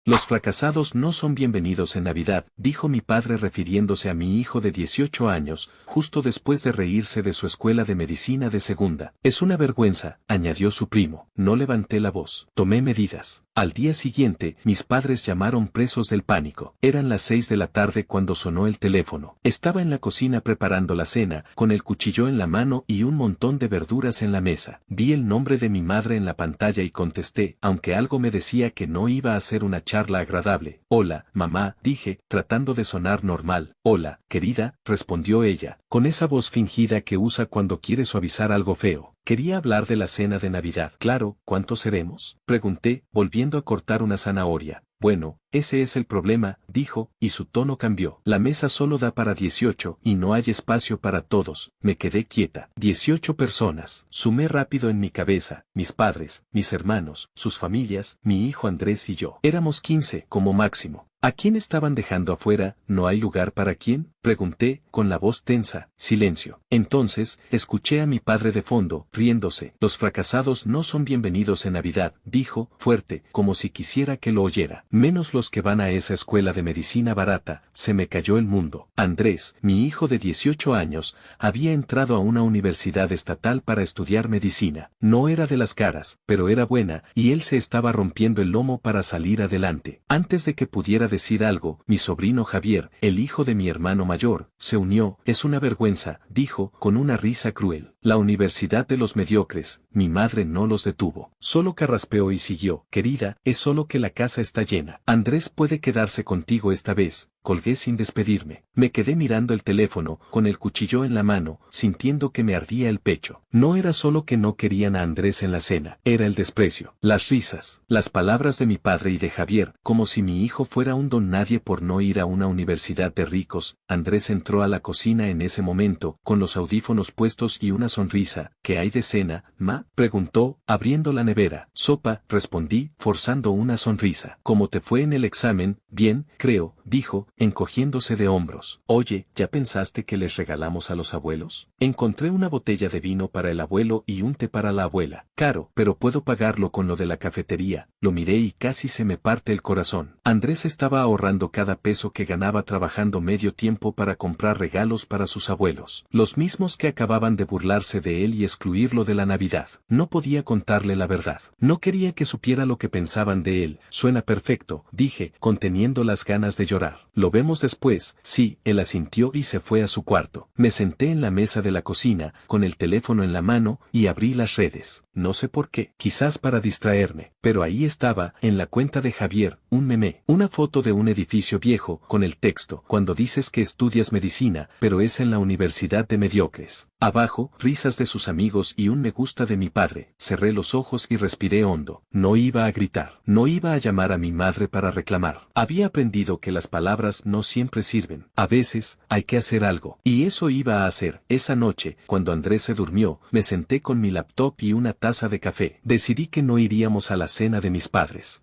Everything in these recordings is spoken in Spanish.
Los fracasados no son bienvenidos en Navidad, dijo mi padre refiriéndose a mi hijo de 18 años, justo después de reírse de su escuela de medicina de segunda. Es una vergüenza, añadió su primo. No levanté la voz. Tomé medidas. Al día siguiente, mis padres llamaron presos del pánico. Eran las 6 de la tarde cuando sonó el teléfono. Estaba en la cocina preparando la cena, con el cuchillo en la mano y un montón de verduras en la mesa. Vi el nombre de mi madre en la pantalla y contesté, aunque algo me decía que no iba a ser una charla agradable. Hola, mamá, dije, tratando de sonar normal. Hola, querida, respondió ella, con esa voz fingida que usa cuando quiere suavizar algo feo. Quería hablar de la cena de Navidad. Claro, ¿cuántos seremos?, pregunté, volviendo a cortar una zanahoria. Bueno, ese es el problema, dijo, y su tono cambió. La mesa solo da para 18 y no hay espacio para todos. Me quedé quieta. 18 personas. Sumé rápido en mi cabeza, mis padres, mis hermanos, sus familias, mi hijo Andrés y yo. Éramos 15, como máximo. ¿A quién estaban dejando afuera? ¿No hay lugar para quién?, pregunté, con la voz tensa. Silencio. Entonces, escuché a mi padre de fondo, riéndose. Los fracasados no son bienvenidos en Navidad, dijo, fuerte, como si quisiera que lo oyera. Menos los que van a esa escuela de medicina barata. Se me cayó el mundo. Andrés, mi hijo de 18 años, había entrado a una universidad estatal para estudiar medicina. No era de las caras, pero era buena, y él se estaba rompiendo el lomo para salir adelante. Antes de que pudiera decir algo, mi sobrino Javier, el hijo de mi hermano mayor, se unió. Es una vergüenza, dijo, con una risa cruel. La universidad de los mediocres. Mi madre no los detuvo. Solo carraspeó y siguió. Querida, es solo que la casa está llena. Andrés puede quedarse contigo esta vez. Colgué sin despedirme. Me quedé mirando el teléfono, con el cuchillo en la mano, sintiendo que me ardía el pecho. No era solo que no querían a Andrés en la cena, era el desprecio, las risas, las palabras de mi padre y de Javier, como si mi hijo fuera un don nadie por no ir a una universidad de ricos. Andrés entró a la cocina en ese momento, con los audífonos puestos y una sonrisa. ¿Qué hay de cena, ma?, preguntó, abriendo la nevera. Sopa, respondí, forzando una sonrisa. ¿Cómo te fue en el examen? Bien, creo, dijo, encogiéndose de hombros. Oye, ¿ya pensaste que les regalamos a los abuelos? Encontré una botella de vino para el abuelo y un té para la abuela. Caro, pero puedo pagarlo con lo de la cafetería. Lo miré y casi se me parte el corazón. Andrés estaba ahorrando cada peso que ganaba trabajando medio tiempo para comprar regalos para sus abuelos. Los mismos que acababan de burlarse de él y excluirlo de la Navidad. No podía contarle la verdad. No quería que supiera lo que pensaban de él. Suena perfecto, dije, conteniendo las ganas de llorar. ¿Lo vemos después? Sí, él asintió y se fue a su cuarto. Me senté en la mesa de la cocina, con el teléfono en la mano, y abrí las redes. No sé por qué, quizás para distraerme, pero ahí estaba, en la cuenta de Javier, un meme. Una foto de un edificio viejo, con el texto, cuando dices que estudias medicina, pero es en la universidad de mediocres. Abajo, risas de sus amigos y un me gusta de mi padre. Cerré los ojos y respiré hondo. No iba a gritar. No iba a llamar a mi madre para reclamar. Había aprendido que las palabras no siempre sirven. A veces, hay que hacer algo. Y eso iba a hacer. Esa noche, cuando Andrés se durmió, me senté con mi laptop y una taza de café. Decidí que no iríamos a la cena de mis padres.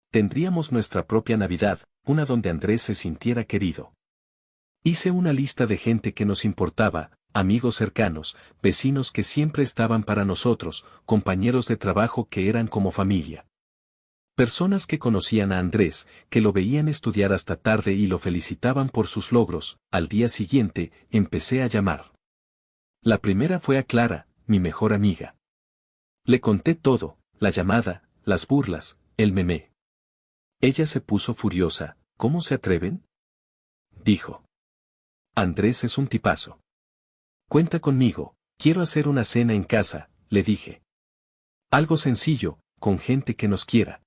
Tendríamos nuestra propia Navidad, una donde Andrés se sintiera querido. Hice una lista de gente que nos importaba, amigos cercanos, vecinos que siempre estaban para nosotros, compañeros de trabajo que eran como familia. Personas que conocían a Andrés, que lo veían estudiar hasta tarde y lo felicitaban por sus logros. Al día siguiente, empecé a llamar. La primera fue a Clara, mi mejor amiga. Le conté todo, la llamada, las burlas, el meme. Ella se puso furiosa. ¿Cómo se atreven?, dijo. Andrés es un tipazo. Cuenta conmigo, quiero hacer una cena en casa, le dije. Algo sencillo, con gente que nos quiera.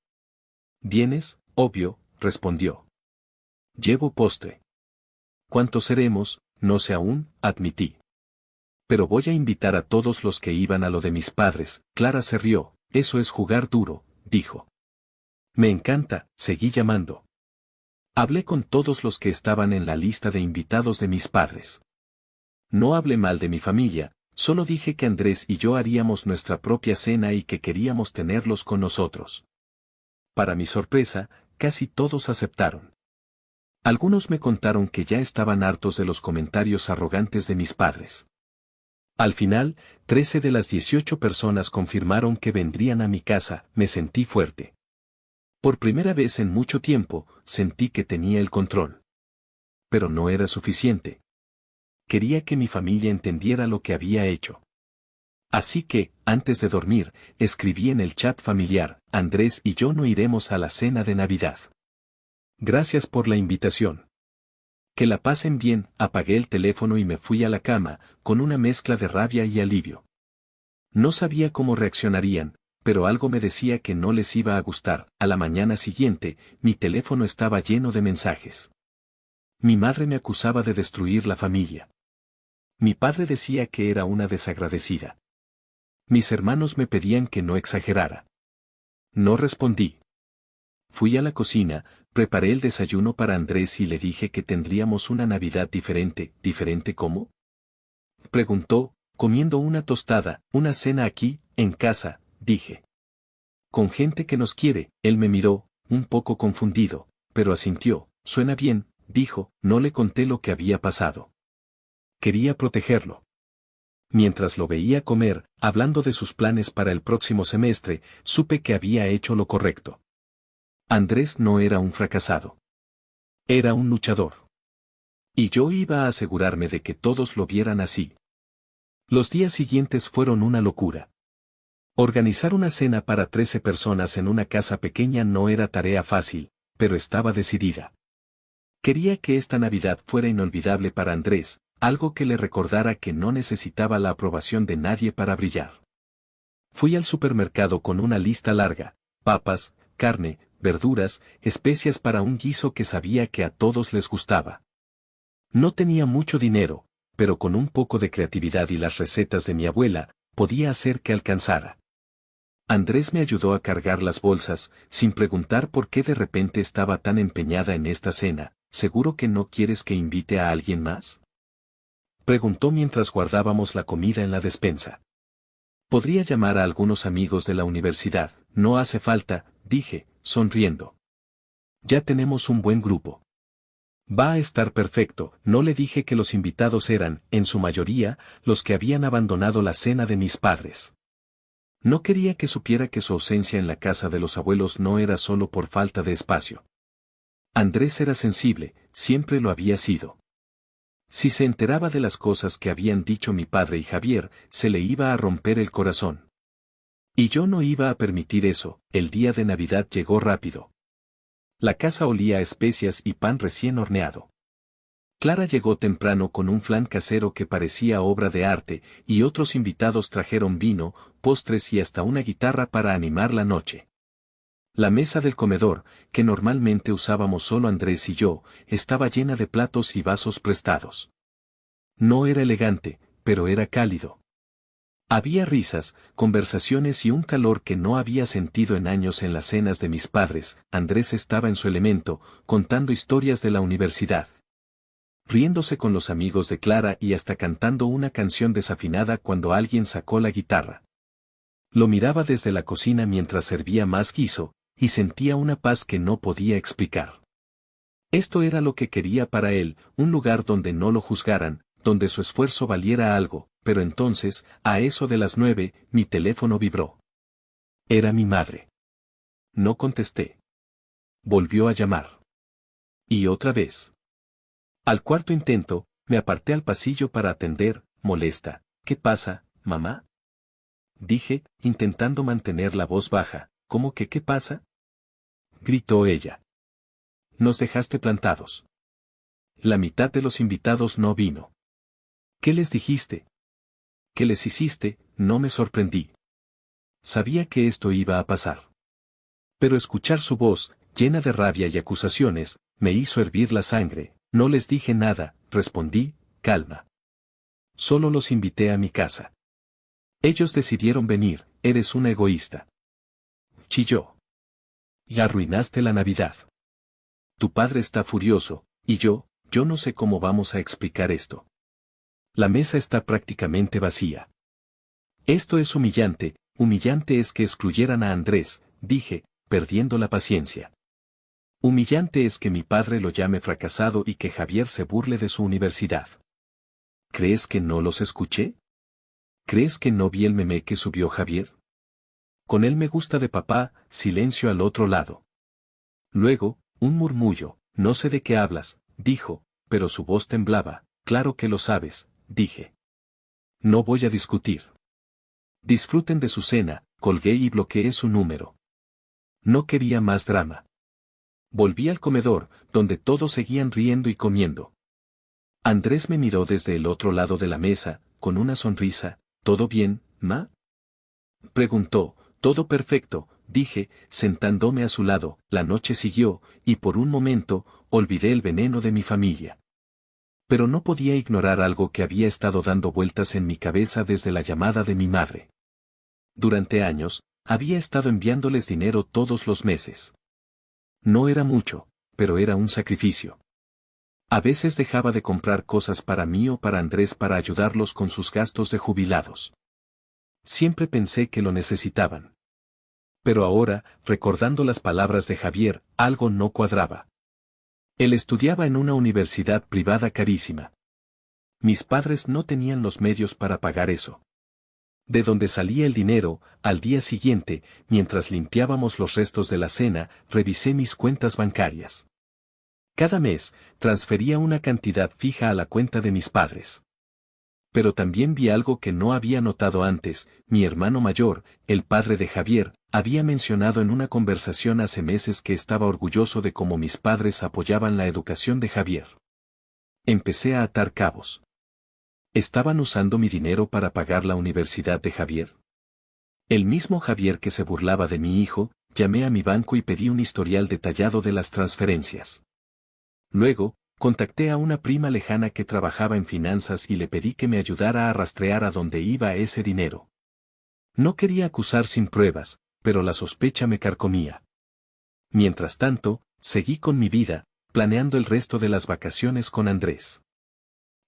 ¿Vienes? Obvio, respondió. Llevo postre. ¿Cuántos seremos? No sé aún, admití. Pero voy a invitar a todos los que iban a lo de mis padres. Clara se rió. Eso es jugar duro, dijo. Me encanta, seguí llamando. Hablé con todos los que estaban en la lista de invitados de mis padres. No hablé mal de mi familia, solo dije que Andrés y yo haríamos nuestra propia cena y que queríamos tenerlos con nosotros. Para mi sorpresa, casi todos aceptaron. Algunos me contaron que ya estaban hartos de los comentarios arrogantes de mis padres. Al final, 13 de las 18 personas confirmaron que vendrían a mi casa. Me sentí fuerte. Por primera vez en mucho tiempo, sentí que tenía el control. Pero no era suficiente. Quería que mi familia entendiera lo que había hecho. Así que, antes de dormir, escribí en el chat familiar: Andrés y yo no iremos a la cena de Navidad. Gracias por la invitación. Que la pasen bien. Apagué el teléfono y me fui a la cama, con una mezcla de rabia y alivio. No sabía cómo reaccionarían, pero algo me decía que no les iba a gustar. A la mañana siguiente, mi teléfono estaba lleno de mensajes. Mi madre me acusaba de destruir la familia. Mi padre decía que era una desagradecida. Mis hermanos me pedían que no exagerara. No respondí. Fui a la cocina, preparé el desayuno para Andrés y le dije que tendríamos una Navidad diferente. ¿Diferente cómo?, preguntó, comiendo una tostada. Una cena aquí, en casa, dije. Con gente que nos quiere. Él me miró, un poco confundido, pero asintió. Suena bien, dijo. No le conté lo que había pasado. Quería protegerlo. Mientras lo veía comer, hablando de sus planes para el próximo semestre, supe que había hecho lo correcto. Andrés no era un fracasado. Era un luchador. Y yo iba a asegurarme de que todos lo vieran así. Los días siguientes fueron una locura. Organizar una cena para 13 personas en una casa pequeña no era tarea fácil, pero estaba decidida. Quería que esta Navidad fuera inolvidable para Andrés, algo que le recordara que no necesitaba la aprobación de nadie para brillar. Fui al supermercado con una lista larga: papas, carne, verduras, especias para un guiso que sabía que a todos les gustaba. No tenía mucho dinero, pero con un poco de creatividad y las recetas de mi abuela, podía hacer que alcanzara. Andrés me ayudó a cargar las bolsas, sin preguntar por qué de repente estaba tan empeñada en esta cena. ¿Seguro que no quieres que invite a alguien más?, preguntó mientras guardábamos la comida en la despensa. Podría llamar a algunos amigos de la universidad. No hace falta, dije, sonriendo. Ya tenemos un buen grupo. Va a estar perfecto. No le dije que los invitados eran, en su mayoría, los que habían abandonado la cena de mis padres. No quería que supiera que su ausencia en la casa de los abuelos no era solo por falta de espacio. Andrés era sensible, siempre lo había sido. Si se enteraba de las cosas que habían dicho mi padre y Javier, se le iba a romper el corazón. Y yo no iba a permitir eso. El día de Navidad llegó rápido. La casa olía a especias y pan recién horneado. Clara llegó temprano con un flan casero que parecía obra de arte, y otros invitados trajeron vino, postres y hasta una guitarra para animar la noche. La mesa del comedor, que normalmente usábamos solo Andrés y yo, estaba llena de platos y vasos prestados. No era elegante, pero era cálido. Había risas, conversaciones y un calor que no había sentido en años en las cenas de mis padres. Andrés estaba en su elemento, contando historias de la universidad, riéndose con los amigos de Clara y hasta cantando una canción desafinada cuando alguien sacó la guitarra. Lo miraba desde la cocina mientras servía más guiso, y sentía una paz que no podía explicar. Esto era lo que quería para él, un lugar donde no lo juzgaran, donde su esfuerzo valiera algo. Pero entonces, a eso de las 9, mi teléfono vibró. Era mi madre. No contesté. Volvió a llamar. Y otra vez. Al cuarto intento, me aparté al pasillo para atender, molesta. ¿Qué pasa, mamá?, dije, intentando mantener la voz baja. ¿Cómo que qué pasa?, gritó ella. Nos dejaste plantados. La mitad de los invitados no vino. ¿Qué les dijiste? ¿Qué les hiciste? No me sorprendí. Sabía que esto iba a pasar. Pero escuchar su voz, llena de rabia y acusaciones, me hizo hervir la sangre. No les dije nada, respondí, calma. Solo los invité a mi casa. Ellos decidieron venir. Eres una egoísta, chilló. Y arruinaste la Navidad. Tu padre está furioso, y yo no sé cómo vamos a explicar esto. La mesa está prácticamente vacía. Esto es humillante es que excluyeran a Andrés, dije, perdiendo la paciencia. Humillante es que mi padre lo llame fracasado y que Javier se burle de su universidad. ¿Crees que no los escuché? ¿Crees que no vi el meme que subió Javier? Con él me gusta de papá. Silencio al otro lado. Luego, un murmullo, no sé de qué hablas, dijo, pero su voz temblaba. Claro que lo sabes, dije. No voy a discutir. Disfruten de su cena, colgué y bloqueé su número. No quería más drama. Volví al comedor, donde todos seguían riendo y comiendo. Andrés me miró desde el otro lado de la mesa, con una sonrisa. ¿Todo bien, ma? Preguntó. Todo perfecto, dije, sentándome a su lado. La noche siguió, y por un momento, olvidé el veneno de mi familia. Pero no podía ignorar algo que había estado dando vueltas en mi cabeza desde la llamada de mi madre. Durante años, había estado enviándoles dinero todos los meses. No era mucho, pero era un sacrificio. A veces dejaba de comprar cosas para mí o para Andrés para ayudarlos con sus gastos de jubilados. Siempre pensé que lo necesitaban. Pero ahora, recordando las palabras de Javier, algo no cuadraba. Él estudiaba en una universidad privada carísima. Mis padres no tenían los medios para pagar eso. De donde salía el dinero, al día siguiente, mientras limpiábamos los restos de la cena, revisé mis cuentas bancarias. Cada mes, transfería una cantidad fija a la cuenta de mis padres. Pero también vi algo que no había notado antes. Mi hermano mayor, el padre de Javier, había mencionado en una conversación hace meses que estaba orgulloso de cómo mis padres apoyaban la educación de Javier. Empecé a atar cabos. ¿Estaban usando mi dinero para pagar la universidad de Javier? El mismo Javier que se burlaba de mi hijo. Llamé a mi banco y pedí un historial detallado de las transferencias. Luego, contacté a una prima lejana que trabajaba en finanzas y le pedí que me ayudara a rastrear a dónde iba ese dinero. No quería acusar sin pruebas, pero la sospecha me carcomía. Mientras tanto, seguí con mi vida, planeando el resto de las vacaciones con Andrés.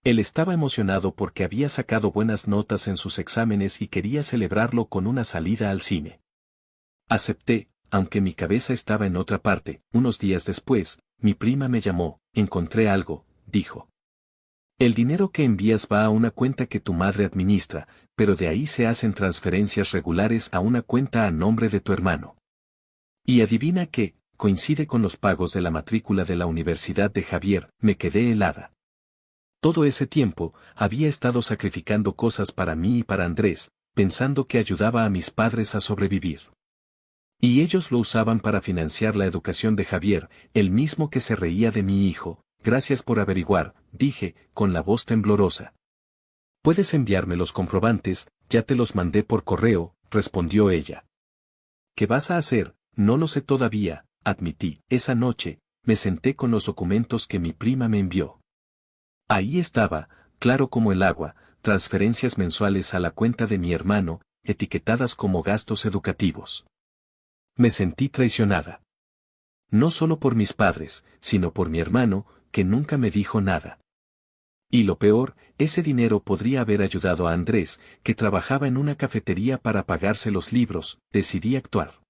Él estaba emocionado porque había sacado buenas notas en sus exámenes y quería celebrarlo con una salida al cine. Acepté, aunque mi cabeza estaba en otra parte. Unos días después, mi prima me llamó. Encontré algo, dijo. El dinero que envías va a una cuenta que tu madre administra, pero de ahí se hacen transferencias regulares a una cuenta a nombre de tu hermano. Y adivina qué, coincide con los pagos de la matrícula de la Universidad de Javier. Me quedé helada. Todo ese tiempo, había estado sacrificando cosas para mí y para Andrés, pensando que ayudaba a mis padres a sobrevivir. Y ellos lo usaban para financiar la educación de Javier, el mismo que se reía de mi hijo. Gracias por averiguar, dije, con la voz temblorosa. Puedes enviarme los comprobantes, ya te los mandé por correo, respondió ella. ¿Qué vas a hacer? No lo sé todavía, admití. Esa noche, me senté con los documentos que mi prima me envió. Ahí estaba, claro como el agua, transferencias mensuales a la cuenta de mi hermano, etiquetadas como gastos educativos. Me sentí traicionada. No solo por mis padres, sino por mi hermano, que nunca me dijo nada. Y lo peor, ese dinero podría haber ayudado a Andrés, que trabajaba en una cafetería para pagarse los libros. Decidí actuar.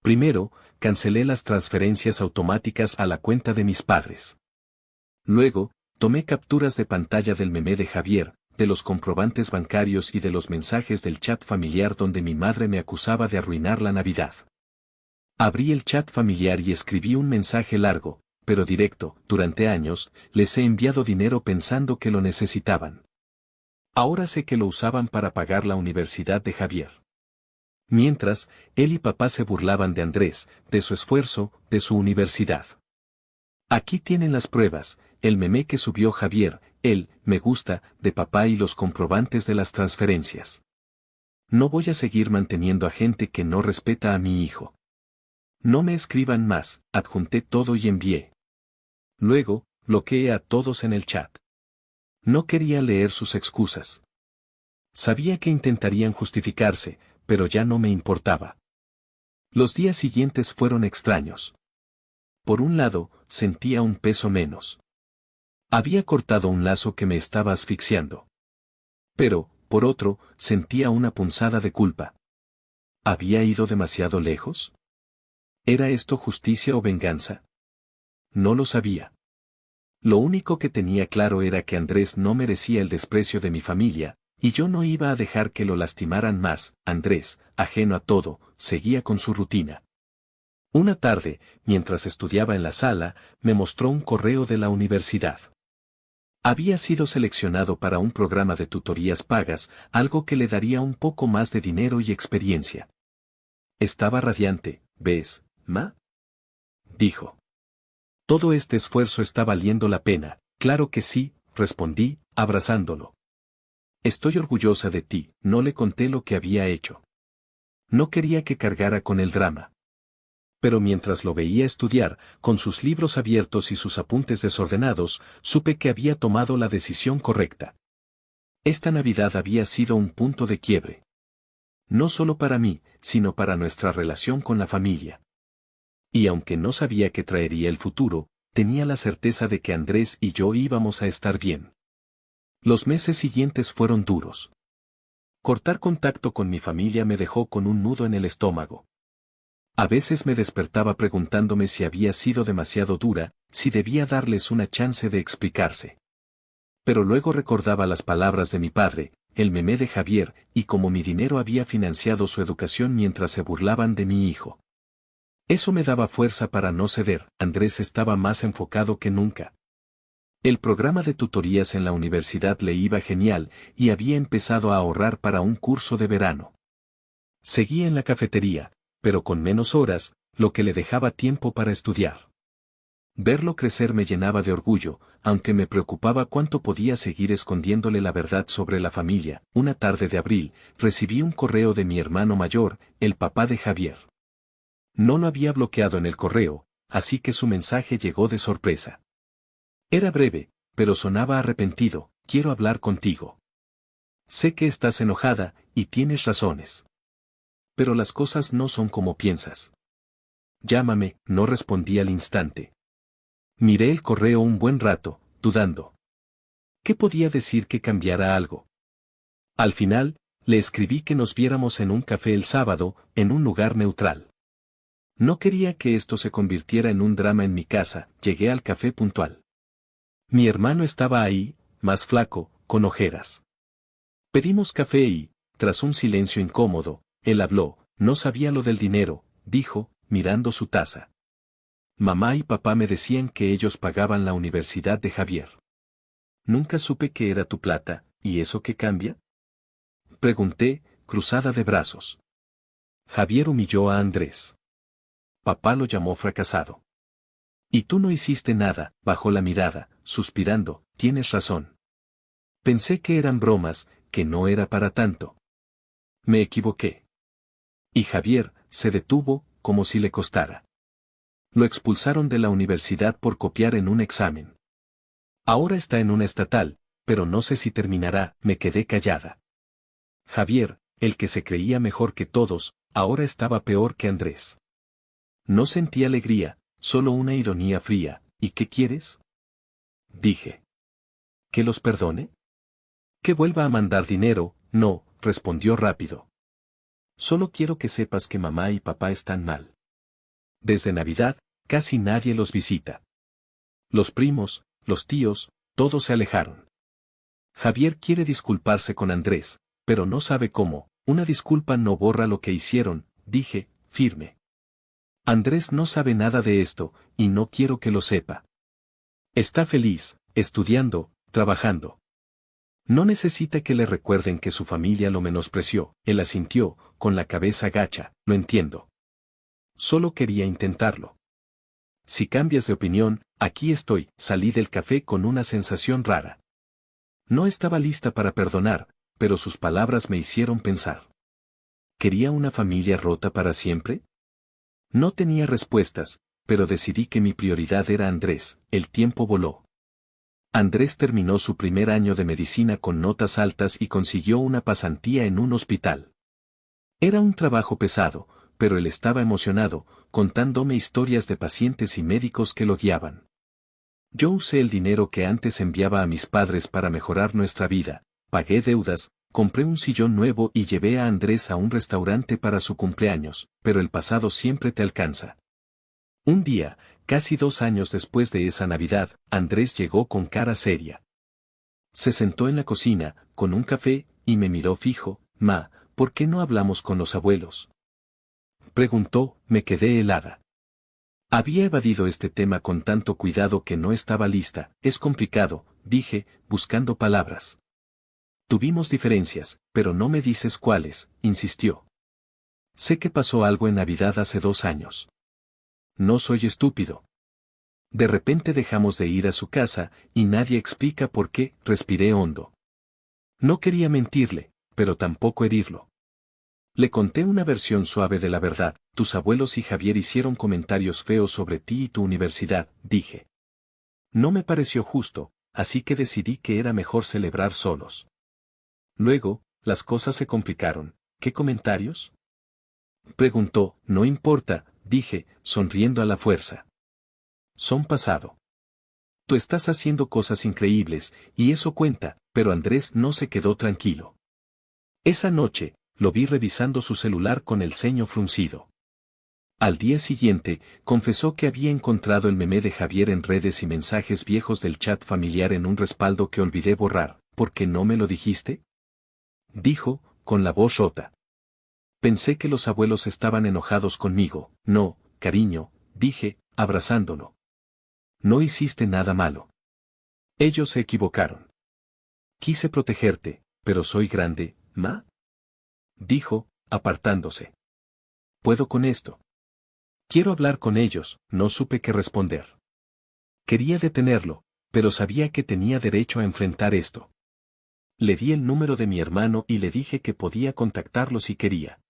Primero, cancelé las transferencias automáticas a la cuenta de mis padres. Luego, tomé capturas de pantalla del meme de Javier, de los comprobantes bancarios y de los mensajes del chat familiar donde mi madre me acusaba de arruinar la Navidad. Abrí el chat familiar y escribí un mensaje largo, pero directo. Durante años, les he enviado dinero pensando que lo necesitaban. Ahora sé que lo usaban para pagar la universidad de Javier. Mientras, él y papá se burlaban de Andrés, de su esfuerzo, de su universidad. Aquí tienen las pruebas, el meme que subió Javier, el me gusta de papá y los comprobantes de las transferencias. No voy a seguir manteniendo a gente que no respeta a mi hijo. No me escriban más, adjunté todo y envié. Luego, bloqueé a todos en el chat. No quería leer sus excusas. Sabía que intentarían justificarse, pero ya no me importaba. Los días siguientes fueron extraños. Por un lado, sentía un peso menos. Había cortado un lazo que me estaba asfixiando. Pero, por otro, sentía una punzada de culpa. ¿Había ido demasiado lejos? ¿Era esto justicia o venganza? No lo sabía. Lo único que tenía claro era que Andrés no merecía el desprecio de mi familia, y yo no iba a dejar que lo lastimaran más. Andrés, ajeno a todo, seguía con su rutina. Una tarde, mientras estudiaba en la sala, me mostró un correo de la universidad. Había sido seleccionado para un programa de tutorías pagas, algo que le daría un poco más de dinero y experiencia. Estaba radiante, ¿ves, ma? Dijo. Todo este esfuerzo está valiendo la pena. Claro que sí, respondí, abrazándolo. Estoy orgullosa de ti, no le conté lo que había hecho. No quería que cargara con el drama. Pero mientras lo veía estudiar, con sus libros abiertos y sus apuntes desordenados, supe que había tomado la decisión correcta. Esta Navidad había sido un punto de quiebre. No solo para mí, sino para nuestra relación con la familia. Y aunque no sabía qué traería el futuro, tenía la certeza de que Andrés y yo íbamos a estar bien. Los meses siguientes fueron duros. Cortar contacto con mi familia me dejó con un nudo en el estómago. A veces me despertaba preguntándome si había sido demasiado dura, si debía darles una chance de explicarse. Pero luego recordaba las palabras de mi padre, el memé de Javier, y cómo mi dinero había financiado su educación mientras se burlaban de mi hijo. Eso me daba fuerza para no ceder. Andrés estaba más enfocado que nunca. El programa de tutorías en la universidad le iba genial, y había empezado a ahorrar para un curso de verano. Seguía en la cafetería, pero con menos horas, lo que le dejaba tiempo para estudiar. Verlo crecer me llenaba de orgullo, aunque me preocupaba cuánto podía seguir escondiéndole la verdad sobre la familia. Una tarde de abril, recibí un correo de mi hermano mayor, el papá de Javier. No lo había bloqueado en el correo, así que su mensaje llegó de sorpresa. Era breve, pero sonaba arrepentido. Quiero hablar contigo. Sé que estás enojada, y tienes razones. Pero las cosas no son como piensas. Llámame, no respondí al instante. Miré el correo un buen rato, dudando. ¿Qué podía decir que cambiara algo? Al final, le escribí que nos viéramos en un café el sábado, en un lugar neutral. No quería que esto se convirtiera en un drama en mi casa. Llegué al café puntual. Mi hermano estaba ahí, más flaco, con ojeras. Pedimos café y, tras un silencio incómodo, él habló. No sabía lo del dinero, dijo, mirando su taza. Mamá y papá me decían que ellos pagaban la universidad de Javier. Nunca supe que era tu plata, ¿y eso qué cambia? Pregunté, cruzada de brazos. Javier humilló a Andrés. Papá lo llamó fracasado. Y tú no hiciste nada, bajó la mirada, suspirando, tienes razón. Pensé que eran bromas, que no era para tanto. Me equivoqué. Y Javier, se detuvo, como si le costara. Lo expulsaron de la universidad por copiar en un examen. Ahora está en una estatal, pero no sé si terminará. Me quedé callada. Javier, el que se creía mejor que todos, ahora estaba peor que Andrés. No sentí alegría, solo una ironía fría. ¿Y qué quieres? Dije. ¿Que los perdone? ¿Que vuelva a mandar dinero? No, respondió rápido. Solo quiero que sepas que mamá y papá están mal. Desde Navidad, casi nadie los visita. Los primos, los tíos, todos se alejaron. Javier quiere disculparse con Andrés, pero no sabe cómo. Una disculpa no borra lo que hicieron, dije, firme. Andrés no sabe nada de esto, y no quiero que lo sepa. Está feliz, estudiando, trabajando. No necesita que le recuerden que su familia lo menospreció. Él asintió, con la cabeza gacha. Lo entiendo. Solo quería intentarlo. Si cambias de opinión, aquí estoy. Salí del café con una sensación rara. No estaba lista para perdonar, pero sus palabras me hicieron pensar. ¿Quería una familia rota para siempre? No tenía respuestas, pero decidí que mi prioridad era Andrés. El tiempo voló. Andrés terminó su primer año de medicina con notas altas y consiguió una pasantía en un hospital. Era un trabajo pesado, pero él estaba emocionado, contándome historias de pacientes y médicos que lo guiaban. Yo usé el dinero que antes enviaba a mis padres para mejorar nuestra vida, pagué deudas, compré un sillón nuevo y llevé a Andrés a un restaurante para su cumpleaños, pero el pasado siempre te alcanza. Un día, casi 2 años después de esa Navidad, Andrés llegó con cara seria. Se sentó en la cocina, con un café, y me miró fijo. Ma, ¿por qué no hablamos con los abuelos? Preguntó, me quedé helada. Había evadido este tema con tanto cuidado que no estaba lista. Es complicado, dije, buscando palabras. Tuvimos diferencias, pero no me dices cuáles, insistió. Sé que pasó algo en Navidad hace 2 años. No soy estúpido. De repente dejamos de ir a su casa, y nadie explica por qué. Respiré hondo. No quería mentirle, pero tampoco herirlo. Le conté una versión suave de la verdad. Tus abuelos y Javier hicieron comentarios feos sobre ti y tu universidad, dije. No me pareció justo, así que decidí que era mejor celebrar solos. Luego, las cosas se complicaron. ¿Qué comentarios?, preguntó. No importa, dije, sonriendo a la fuerza. Son pasado. Tú estás haciendo cosas increíbles, y eso cuenta, pero Andrés no se quedó tranquilo. Esa noche, lo vi revisando su celular con el ceño fruncido. Al día siguiente, confesó que había encontrado el meme de Javier en redes y mensajes viejos del chat familiar en un respaldo que olvidé borrar. ¿Por qué no me lo dijiste?, dijo, con la voz rota. Pensé que los abuelos estaban enojados conmigo. No, cariño, dije, abrazándolo. No hiciste nada malo. Ellos se equivocaron. Quise protegerte, pero soy grande, ¿ma?, dijo, apartándose. ¿Puedo con esto? Quiero hablar con ellos. No supe qué responder. Quería detenerlo, pero sabía que tenía derecho a enfrentar esto. Le di el número de mi hermano y le dije que podía contactarlo si quería.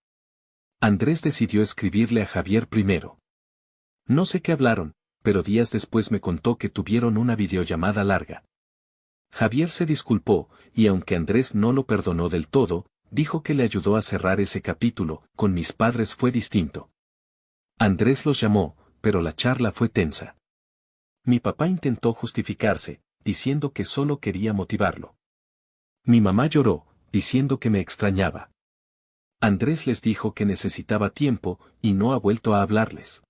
Andrés decidió escribirle a Javier primero. No sé qué hablaron, pero días después me contó que tuvieron una videollamada larga. Javier se disculpó, y aunque Andrés no lo perdonó del todo, dijo que le ayudó a cerrar ese capítulo. Con mis padres fue distinto. Andrés los llamó, pero la charla fue tensa. Mi papá intentó justificarse, diciendo que solo quería motivarlo. Mi mamá lloró, diciendo que me extrañaba. Andrés les dijo que necesitaba tiempo, y no ha vuelto a hablarles.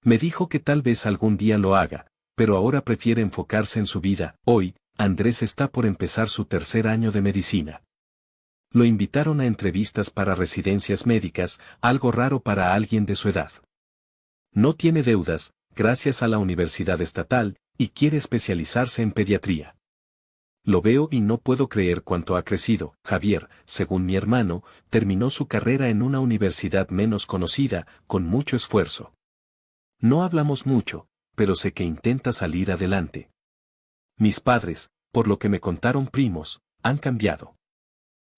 Me dijo que tal vez algún día lo haga, pero ahora prefiere enfocarse en su vida. Hoy, Andrés está por empezar su 3er año de medicina. Lo invitaron a entrevistas para residencias médicas, algo raro para alguien de su edad. No tiene deudas, gracias a la universidad estatal, y quiere especializarse en pediatría. Lo veo y no puedo creer cuánto ha crecido. Javier, según mi hermano, terminó su carrera en una universidad menos conocida, con mucho esfuerzo. No hablamos mucho, pero sé que intenta salir adelante. Mis padres, por lo que me contaron primos, han cambiado.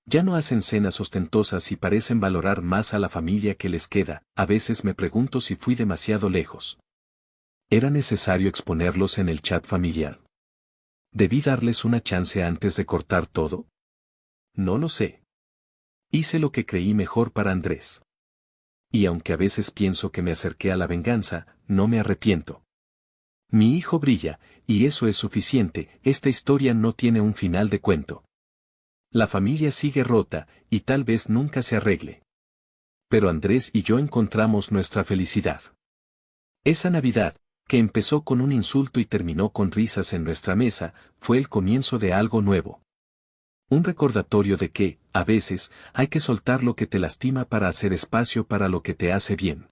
Ya no hacen cenas ostentosas y parecen valorar más a la familia que les queda. A veces me pregunto si fui demasiado lejos. ¿Era necesario exponerlos en el chat familiar? ¿Debí darles una chance antes de cortar todo? No lo sé. Hice lo que creí mejor para Andrés. Y aunque a veces pienso que me acerqué a la venganza, no me arrepiento. Mi hijo brilla, y eso es suficiente. Esta historia no tiene un final de cuento. La familia sigue rota, y tal vez nunca se arregle. Pero Andrés y yo encontramos nuestra felicidad. Esa Navidad, que empezó con un insulto y terminó con risas en nuestra mesa, fue el comienzo de algo nuevo. Un recordatorio de que, a veces, hay que soltar lo que te lastima para hacer espacio para lo que te hace bien.